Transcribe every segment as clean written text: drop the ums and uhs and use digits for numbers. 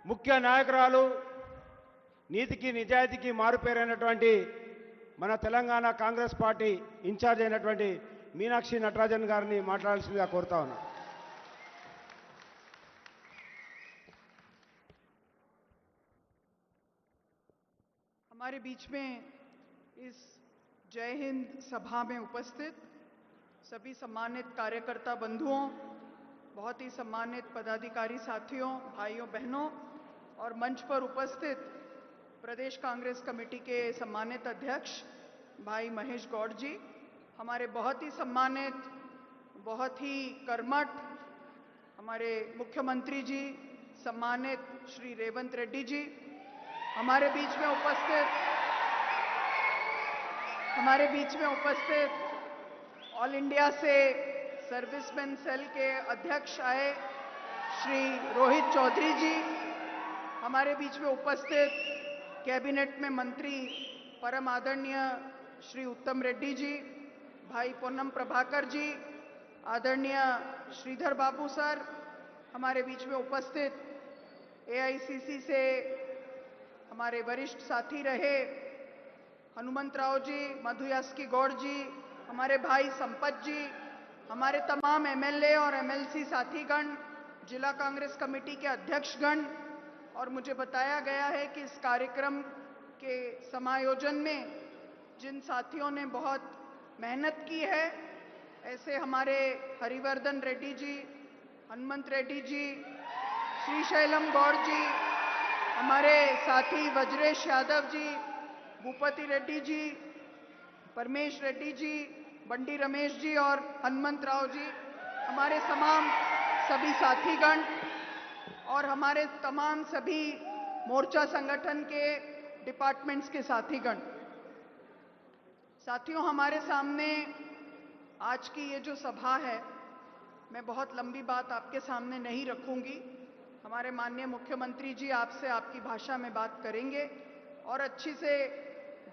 ముఖ్య నాయకురాలు నీతికి నిజాయితీకి మారుపేరైనటువంటి మన తెలంగాణ కాంగ్రెస్ పార్టీ ఇన్ఛార్జ్ అయినటువంటి మీనాక్షి నటరాజన్ గారిని మాట్లాడాల్సిందిగా కోరుతా ఉన్నా। हमारे बीच में इस जय हिंद सभा में उपस्थित सभी सम्मानित कार्यकर्ता बंधुओं, बहुत ही सम्मानित पदाधिकारी साथियों, भाइयों बहनों और मंच पर उपस्थित प्रदेश कांग्रेस कमेटी के सम्मानित अध्यक्ष भाई महेश गौड़ जी, हमारे बहुत ही सम्मानित, बहुत ही कर्मठ हमारे मुख्यमंत्री जी सम्मानित श्री रेवंत रेड्डी जी, हमारे बीच में उपस्थित ऑल इंडिया से सर्विसमैन सेल के अध्यक्ष आए श्री रोहित चौधरी जी, हमारे बीच में उपस्थित कैबिनेट में मंत्री परम आदरणीय श्री उत्तम रेड्डी जी, भाई पोन्नम प्रभाकर जी, आदरणीय श्रीधर बाबू सर, हमारे बीच में उपस्थित एआईसीसी से हमारे वरिष्ठ साथी रहे हनुमंत राव जी, मधु यास्की गौड़ जी, हमारे भाई संपत जी, हमारे तमाम एमएलए और एमएलसी साथीगण, जिला कांग्रेस कमेटी के अध्यक्षगण, और मुझे बताया गया है कि इस कार्यक्रम के समायोजन में जिन साथियों ने बहुत मेहनत की है, ऐसे हमारे हरिवर्धन रेड्डी जी, हनुमंत रेड्डी जी, श्रीशैलम गौड़ जी, हमारे साथी वज्रेश यादव जी, भूपति रेड्डी जी, परमेश रेड्डी जी, बंडी रमेश जी और हनुमंत राव जी, हमारे तमाम सभी साथीगण और हमारे तमाम सभी मोर्चा संगठन के डिपार्टमेंट्स के साथीगण। साथियों, हमारे सामने आज की ये जो सभा है, मैं बहुत लंबी बात आपके सामने नहीं रखूंगी। हमारे माननीय मुख्यमंत्री जी आपसे आपकी भाषा में बात करेंगे और अच्छी से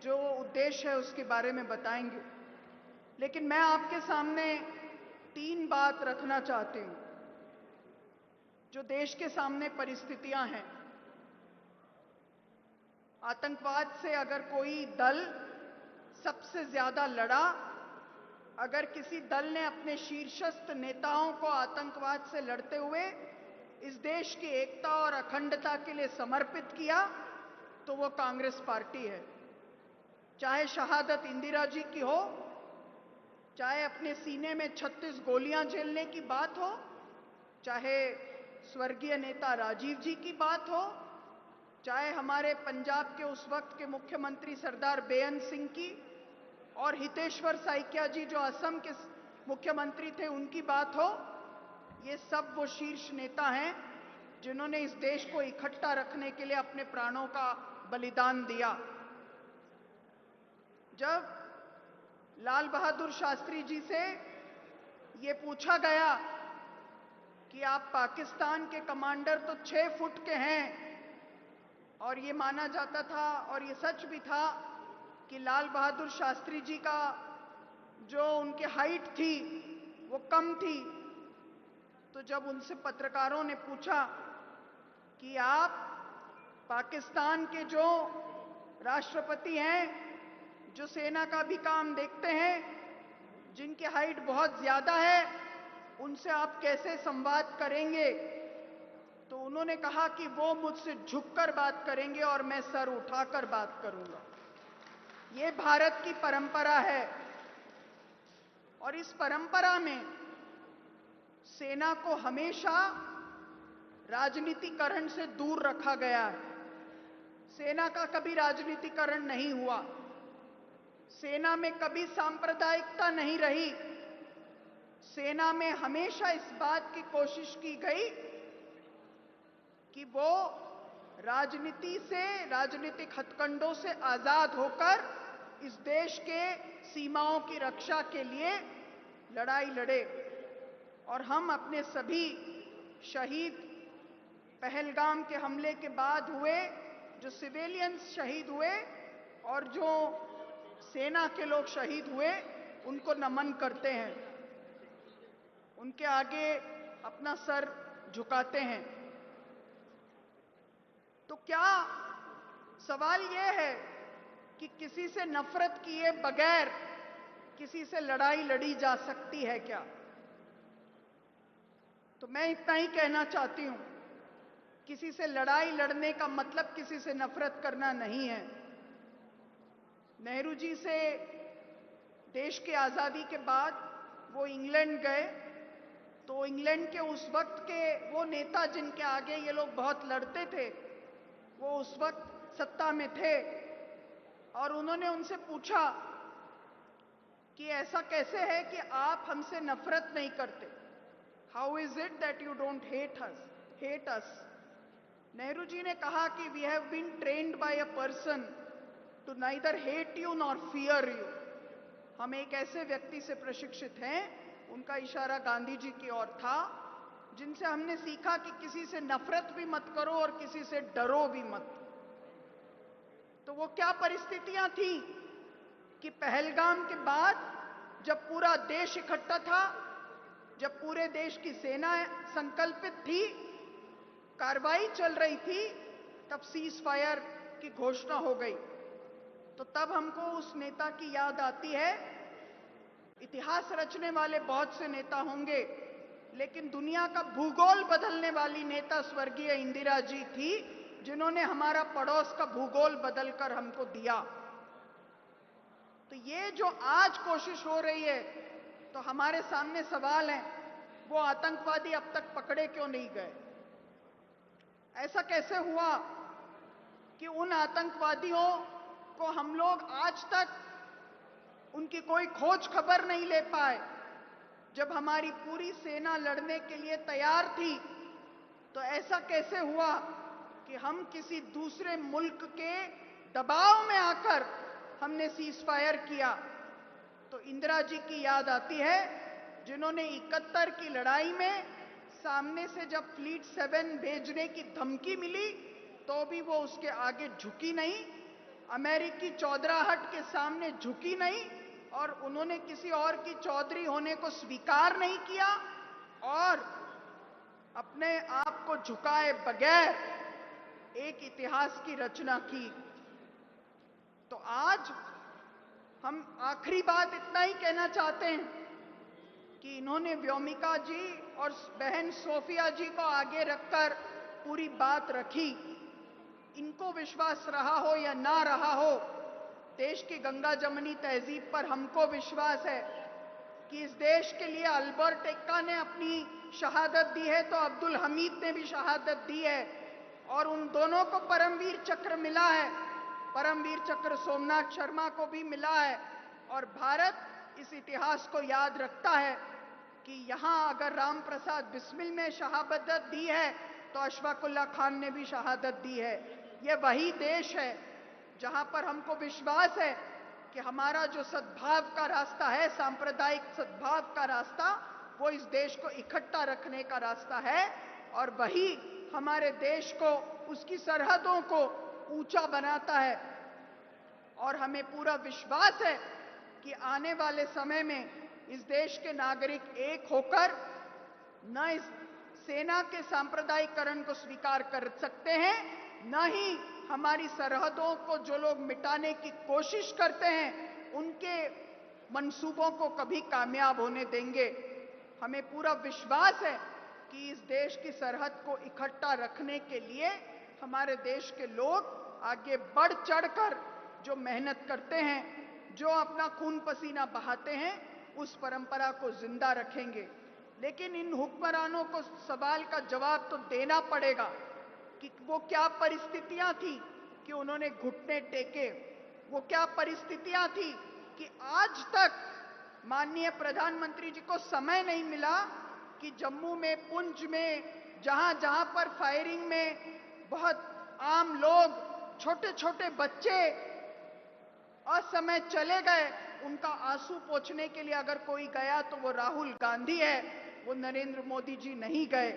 जो उद्देश्य है उसके बारे में बताएंगे। लेकिन मैं आपके सामने 3 बात रखना चाहती हूं जो देश के सामने परिस्थितियां हैं। आतंकवाद से अगर कोई दल सबसे ज्यादा लड़ा, अगर किसी दल ने अपने शीर्षस्थ नेताओं को आतंकवाद से लड़ते हुए इस देश की एकता और अखंडता के लिए समर्पित किया, तो वो कांग्रेस पार्टी है। चाहे शहादत इंदिरा जी की हो, चाहे अपने सीने में 36 गोलियां झेलने की बात हो, चाहे स्वर्गीय नेता राजीव जी की बात हो, चाहे हमारे पंजाब के उस वक्त के मुख्यमंत्री सरदार बेअंत सिंह की और हितेश्वर साइकिया जी जो असम के मुख्यमंत्री थे उनकी बात हो, ये सब वो शीर्ष नेता हैं जिन्होंने इस देश को इकट्ठा रखने के लिए अपने प्राणों का बलिदान दिया। जब लाल बहादुर शास्त्री जी से ये पूछा गया कि आप पाकिस्तान के कमांडर तो 6 फुट के हैं, और ये माना जाता था और ये सच भी था कि लाल बहादुर शास्त्री जी का जो उनकी हाइट थी वो कम थी, तो जब उनसे पत्रकारों ने पूछा कि आप पाकिस्तान के जो राष्ट्रपति हैं, जो सेना का भी काम देखते हैं, जिनकी हाइट बहुत ज्यादा है, उनसे आप कैसे संवाद करेंगे? तो उन्होंने कहा कि वो मुझसे झुककर बात करेंगे और मैं सर उठाकर बात करूंगा। ये भारत की परंपरा है और इस परंपरा में सेना को हमेशा राजनीतिकरण से दूर रखा गया है। सेना का कभी राजनीतिकरण नहीं हुआ, सेना में कभी सांप्रदायिकता नहीं रही। सेना में हमेशा इस बात की कोशिश की गई कि वो राजनीति से, राजनीतिक हथकंडों से आजाद होकर इस देश के सीमाओं की रक्षा के लिए लड़ाई लड़े। और हम अपने सभी शहीद, पहलगाम के हमले के बाद हुए जो सिविलियंस शहीद हुए और जो सेना के लोग शहीद हुए, उनको नमन करते हैं, उनके आगे अपना सर झुकाते हैं। क्या सवाल यह है कि किसी से नफरत किए बगैर किसी से लड़ाई लड़ी जा सकती है क्या? तो मैं इतना ही कहना चाहती हूं, किसी से लड़ाई लड़ने का मतलब किसी से नफरत करना नहीं है। नेहरू जी से देश की आजादी के बाद वो इंग्लैंड गए, तो इंग्लैंड के उस वक्त के वो नेता जिनके आगे ये लोग बहुत लड़ते थे, वो उस वक्त सत्ता में थे, और उन्होंने उनसे पूछा कि ऐसा कैसे है कि आप हमसे नफरत नहीं करते? How is it that you don't hate us? Nehru ji ने कहा कि we have been trained by a person to neither hate you nor fear you. हम एक ऐसे व्यक्ति से प्रशिक्षित हैं, उनका इशारा गांधी जी की ओर था, जिनसे हमने सीखा कि किसी से नफरत भी मत करो और किसी से डरो भी मत। तो वो क्या परिस्थितियां थी कि पहलगाम के बाद जब पूरा देश इकट्ठा था, जब पूरे देश की सेना संकल्पित थी, कार्रवाई चल रही थी, तब सीज फायर की घोषणा हो गई। तो तब हमको उस नेता की याद आती है। इतिहास रचने वाले बहुत से नेता होंगे, लेकिन दुनिया का भूगोल बदलने वाली नेता स्वर्गीय इंदिरा जी थी, जिन्होंने हमारा पड़ोस का भूगोल बदलकर हमको दिया। तो ये जो आज कोशिश हो रही है, तो हमारे सामने सवाल है, वो आतंकवादी अब तक पकड़े क्यों नहीं गए? ऐसा कैसे हुआ कि उन आतंकवादियों को हम लोग आज तक उनकी कोई खोज खबर नहीं ले पाए? जब हमारी पूरी सेना लड़ने के लिए तैयार थी, तो ऐसा कैसे हुआ कि हम किसी दूसरे मुल्क के दबाव में आकर हमने सीज फायर किया? तो इंदिरा जी की याद आती है, जिन्होंने 71 की लड़ाई में सामने से जब फ्लीट 7 भेजने की धमकी मिली, तो भी वो उसके आगे झुकी नहीं, अमेरिकी चौधराहट के सामने झुकी नहीं, और उन्होंने किसी और की चौधरी होने को स्वीकार नहीं किया, और अपने आप को झुकाए बगैर एक इतिहास की रचना की। तो आज हम आखिरी बात इतना ही कहना चाहते हैं कि इन्होंने व्योमिका जी और बहन सोफिया जी को आगे रखकर पूरी बात रखी। इनको विश्वास रहा हो या ना रहा हो, देश की गंगा जमनी तहजीब पर हमको विश्वास है कि इस देश के लिए अल्बर्ट एक्का ने अपनी शहादत दी है, तो अब्दुल हमीद ने भी शहादत दी है, और उन दोनों को परमवीर चक्र मिला है। परमवीर चक्र सोमनाथ शर्मा को भी मिला है। और भारत इस इतिहास को याद रखता है कि यहां अगर राम प्रसाद बिस्मिल ने शहादत दी है, तो अशफाकुल्ला खान ने भी शहादत दी है। ये वही देश है जहां पर हमको विश्वास है कि हमारा जो सद्भाव का रास्ता है, सांप्रदायिक सद्भाव का रास्ता, वो इस देश को इकट्ठा रखने का रास्ता है, और वही हमारे देश को, उसकी सरहदों को ऊंचा बनाता है। और हमें पूरा विश्वास है कि आने वाले समय में इस देश के नागरिक एक होकर न इस सेना के सांप्रदायिकरण को स्वीकार कर सकते हैं, न ही हमारी सरहदों को जो लोग मिटाने की कोशिश करते हैं, उनके मंसूबों को कभी कामयाब होने देंगे। हमें पूरा विश्वास है कि इस देश की सरहद को इकट्ठा रखने के लिए हमारे देश के लोग आगे बढ़ चढ़कर जो मेहनत करते हैं, जो अपना खून पसीना बहाते हैं, उस परंपरा को जिंदा रखेंगे। लेकिन इन हुक्मरानों को सवाल का जवाब तो देना पड़ेगा कि वो क्या परिस्थितियां थी कि उन्होंने घुटने टेके। वो क्या परिस्थितियां थी कि आज तक माननीय प्रधानमंत्री जी को समय नहीं मिला कि जम्मू में, पुंछ में, जहां जहां पर फायरिंग में बहुत आम लोग, छोटे छोटे बच्चे असमय चले गए, उनका आंसू पोंछने के लिए अगर कोई गया तो वो राहुल गांधी है, वो नरेंद्र मोदी जी नहीं गए।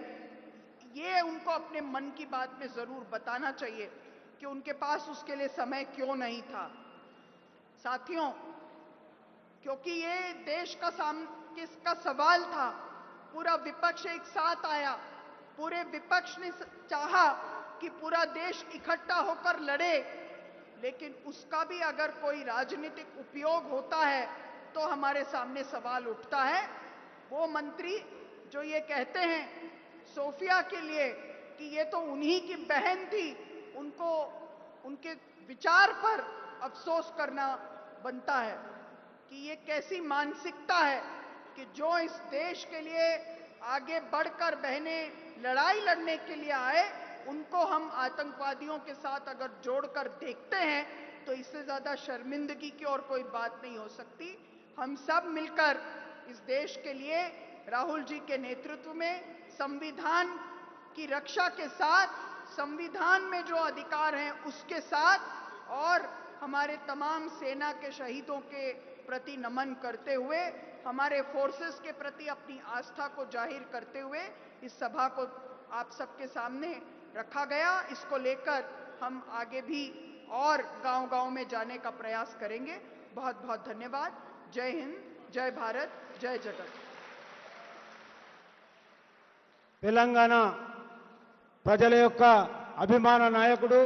ये उनको अपने मन की बात में जरूर बताना चाहिए कि उनके पास उसके लिए समय क्यों नहीं था। साथियों, क्योंकि ये देश का सवाल था, पूरा विपक्ष एक साथ आया। पूरे विपक्ष ने चाहा कि पूरा देश इकट्ठा होकर लड़े, लेकिन उसका भी अगर कोई राजनीतिक उपयोग होता है तो हमारे सामने सवाल उठता है। वो मंत्री जो ये कहते हैं सोफिया के लिए कि ये तो उन्हीं की बहन थी, उनको उनके विचार पर अफसोस करना बनता है कि ये कैसी मानसिकता है कि जो इस देश के लिए आगे बढ़कर बहनें लड़ाई लड़ने के लिए आए, उनको हम आतंकवादियों के साथ अगर जोड़कर देखते हैं तो इससे ज्यादा शर्मिंदगी की और कोई बात नहीं हो सकती। हम सब मिलकर इस देश के लिए राहुल जी के नेतृत्व में संविधान की रक्षा के साथ, संविधान में जो अधिकार हैं उसके साथ और हमारे तमाम सेना के शहीदों के प्रति नमन करते हुए, हमारे फोर्सेस के प्रति अपनी आस्था को जाहिर करते हुए इस सभा को आप सबके सामने रखा गया। इसको लेकर हम आगे भी और गांव-गांव में जाने का प्रयास करेंगे। बहुत बहुत धन्यवाद। जय हिंद, जय भारत, जय जगत। తెలంగాణ ప్రజల యొక్క అభిమాన నాయకుడు